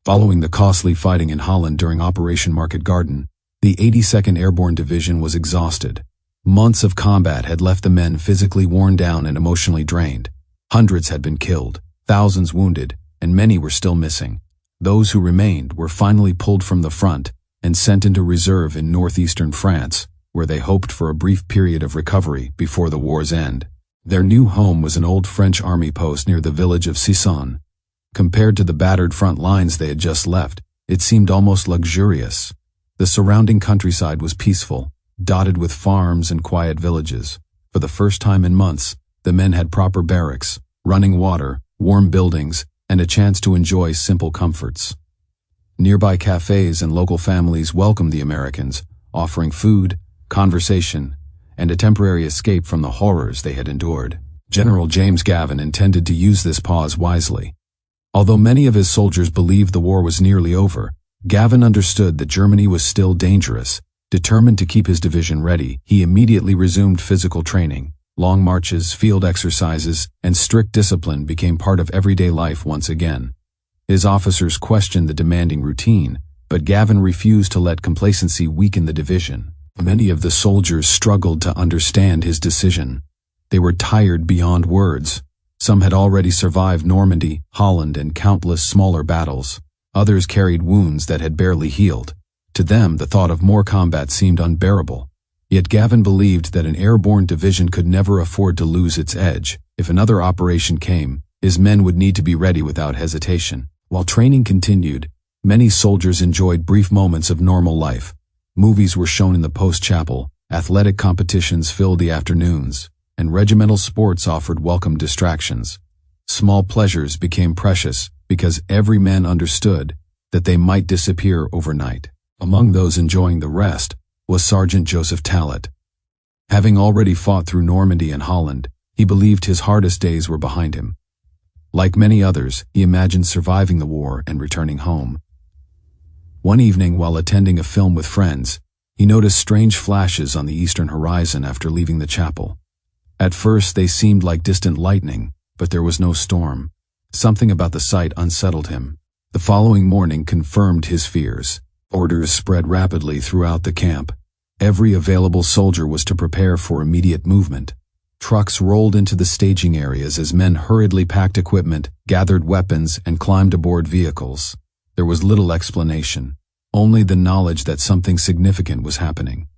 Following the costly fighting in Holland during Operation Market Garden, the 82nd Airborne Division was exhausted. Months of combat had left the men physically worn down and emotionally drained. Hundreds had been killed, thousands wounded, and many were still missing. Those who remained were finally pulled from the front and sent into reserve in northeastern France, where they hoped for a brief period of recovery before the war's end. Their new home was an old French army post near the village of Sissonne. Compared to the battered front lines they had just left, it seemed almost luxurious. The surrounding countryside was peaceful, dotted with farms and quiet villages. For the first time in months, the men had proper barracks, running water, warm buildings, and a chance to enjoy simple comforts. Nearby cafes and local families welcomed the Americans, offering food, conversation, and a temporary escape from the horrors they had endured. General James Gavin intended to use this pause wisely. Although many of his soldiers believed the war was nearly over, Gavin understood that Germany was still dangerous. Determined to keep his division ready, he immediately resumed physical training. Long marches, field exercises, and strict discipline became part of everyday life once again. His officers questioned the demanding routine, but Gavin refused to let complacency weaken the division. Many of the soldiers struggled to understand his decision. They were tired beyond words. Some had already survived Normandy, Holland, and countless smaller battles. Others carried wounds that had barely healed. To them, the thought of more combat seemed unbearable. Yet Gavin believed that an airborne division could never afford to lose its edge. If another operation came, his men would need to be ready without hesitation. While training continued, many soldiers enjoyed brief moments of normal life. Movies were shown in the post-chapel, athletic competitions filled the afternoons, and regimental sports offered welcome distractions. Small pleasures became precious because every man understood that they might disappear overnight. Among those enjoying the rest was Sergeant Joseph Tallet. Having already fought through Normandy and Holland, he believed his hardest days were behind him. Like many others, he imagined surviving the war and returning home. One evening, while attending a film with friends, he noticed strange flashes on the eastern horizon after leaving the chapel. At first, they seemed like distant lightning, but there was no storm. Something about the sight unsettled him. The following morning confirmed his fears. Orders spread rapidly throughout the camp. Every available soldier was to prepare for immediate movement. Trucks rolled into the staging areas as men hurriedly packed equipment, gathered weapons, and climbed aboard vehicles. There was little explanation, only the knowledge that something significant was happening.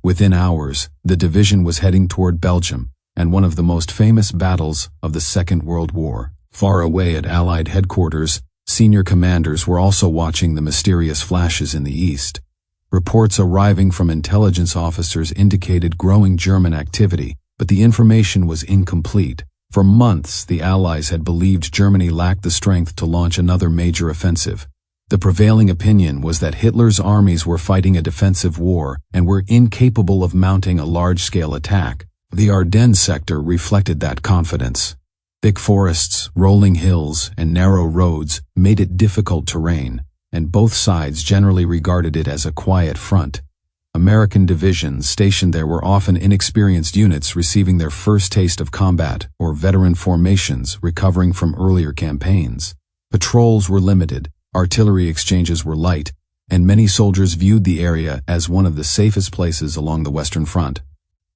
Within hours, the division was heading toward Belgium and one of the most famous battles of the Second World War. Far away at Allied headquarters, senior commanders were also watching the mysterious flashes in the east. Reports arriving from intelligence officers indicated growing German activity, but the information was incomplete. For months, the Allies had believed Germany lacked the strength to launch another major offensive. The prevailing opinion was that Hitler's armies were fighting a defensive war and were incapable of mounting a large-scale attack. The Ardennes sector reflected that confidence. Thick forests, rolling hills, and narrow roads made it difficult terrain, and both sides generally regarded it as a quiet front. American divisions stationed there were often inexperienced units receiving their first taste of combat, or veteran formations recovering from earlier campaigns. Patrols were limited, artillery exchanges were light, and many soldiers viewed the area as one of the safest places along the Western Front.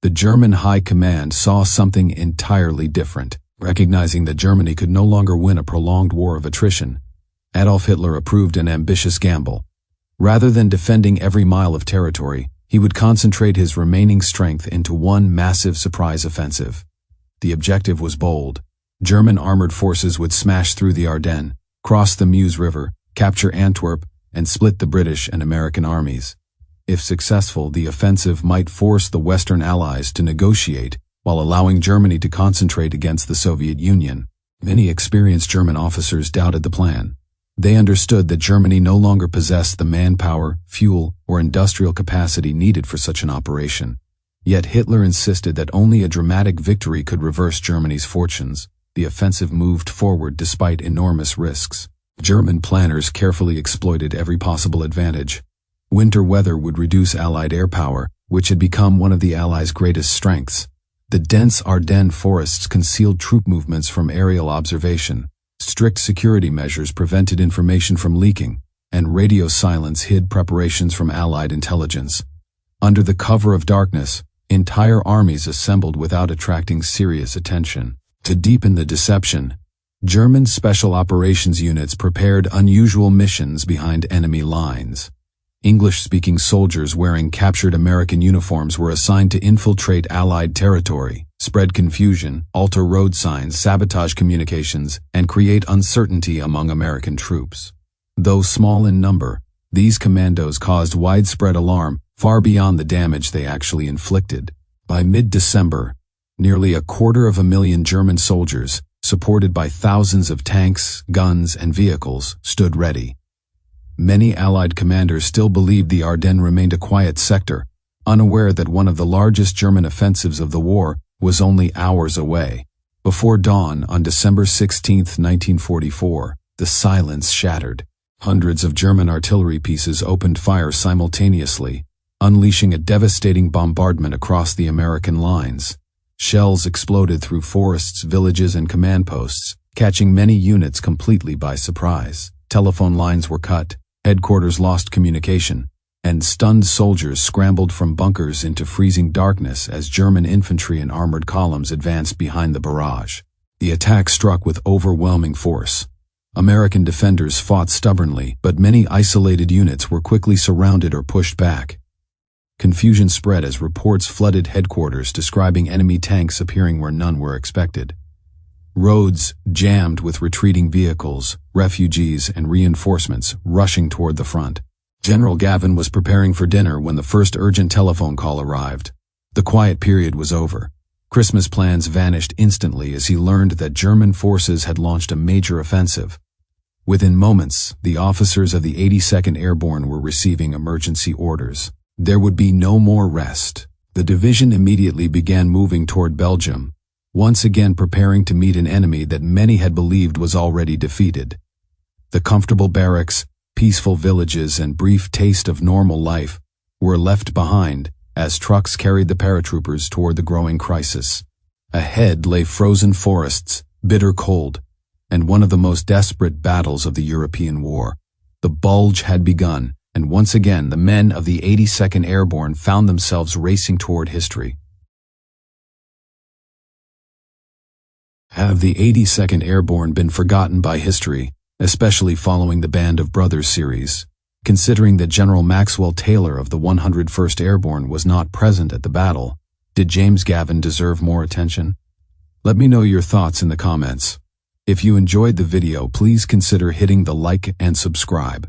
The German High Command saw something entirely different. Recognizing that Germany could no longer win a prolonged war of attrition, Adolf Hitler approved an ambitious gamble. Rather than defending every mile of territory, he would concentrate his remaining strength into one massive surprise offensive. The objective was bold. German armored forces would smash through the Ardennes, cross the Meuse River, capture Antwerp, and split the British and American armies. If successful, the offensive might force the Western Allies to negotiate while allowing Germany to concentrate against the Soviet Union. Many experienced German officers doubted the plan. They understood that Germany no longer possessed the manpower, fuel, or industrial capacity needed for such an operation. Yet Hitler insisted that only a dramatic victory could reverse Germany's fortunes. The offensive moved forward despite enormous risks. German planners carefully exploited every possible advantage. Winter weather would reduce Allied air power, which had become one of the Allies' greatest strengths. The dense Ardennes forests concealed troop movements from aerial observation, Strict security measures prevented information from leaking, and radio silence hid preparations from Allied intelligence. Under the cover of darkness, entire armies assembled without attracting serious attention. To deepen the deception, German special operations units prepared unusual missions behind enemy lines. English-speaking soldiers wearing captured American uniforms were assigned to infiltrate Allied territory, spread confusion, alter road signs, sabotage communications, and create uncertainty among American troops. Though small in number, these commandos caused widespread alarm far beyond the damage they actually inflicted. By mid-December, nearly 250,000 German soldiers, supported by thousands of tanks, guns, and vehicles, stood ready. Many Allied commanders still believed the Ardennes remained a quiet sector, unaware that one of the largest German offensives of the war was only hours away. Before dawn on December 16, 1944, the silence shattered. Hundreds of German artillery pieces opened fire simultaneously, unleashing a devastating bombardment across the American lines. Shells exploded through forests, villages, and command posts, catching many units completely by surprise. Telephone lines were cut, headquarters lost communication, and stunned soldiers scrambled from bunkers into freezing darkness as German infantry and armored columns advanced behind the barrage. The attack struck with overwhelming force. American defenders fought stubbornly, but many isolated units were quickly surrounded or pushed back. Confusion spread as reports flooded headquarters describing enemy tanks appearing where none were expected. Roads jammed with retreating vehicles, refugees, and reinforcements rushing toward the front. General Gavin was preparing for dinner when the first urgent telephone call arrived. The quiet period was over. Christmas plans vanished instantly as he learned that German forces had launched a major offensive. Within moments, the officers of the 82nd Airborne were receiving emergency orders. There would be no more rest. The division immediately began moving toward Belgium, once again preparing to meet an enemy that many had believed was already defeated. The comfortable barracks, peaceful villages, and brief taste of normal life were left behind as trucks carried the paratroopers toward the growing crisis. Ahead lay frozen forests, bitter cold, and one of the most desperate battles of the European war. The bulge had begun, and once again the men of the 82nd Airborne found themselves racing toward history. Have the 82nd Airborne been forgotten by history, especially following the Band of Brothers series? Considering that General Maxwell Taylor of the 101st Airborne was not present at the battle, did James Gavin deserve more attention? Let me know your thoughts in the comments. If you enjoyed the video, please consider hitting the like and subscribe.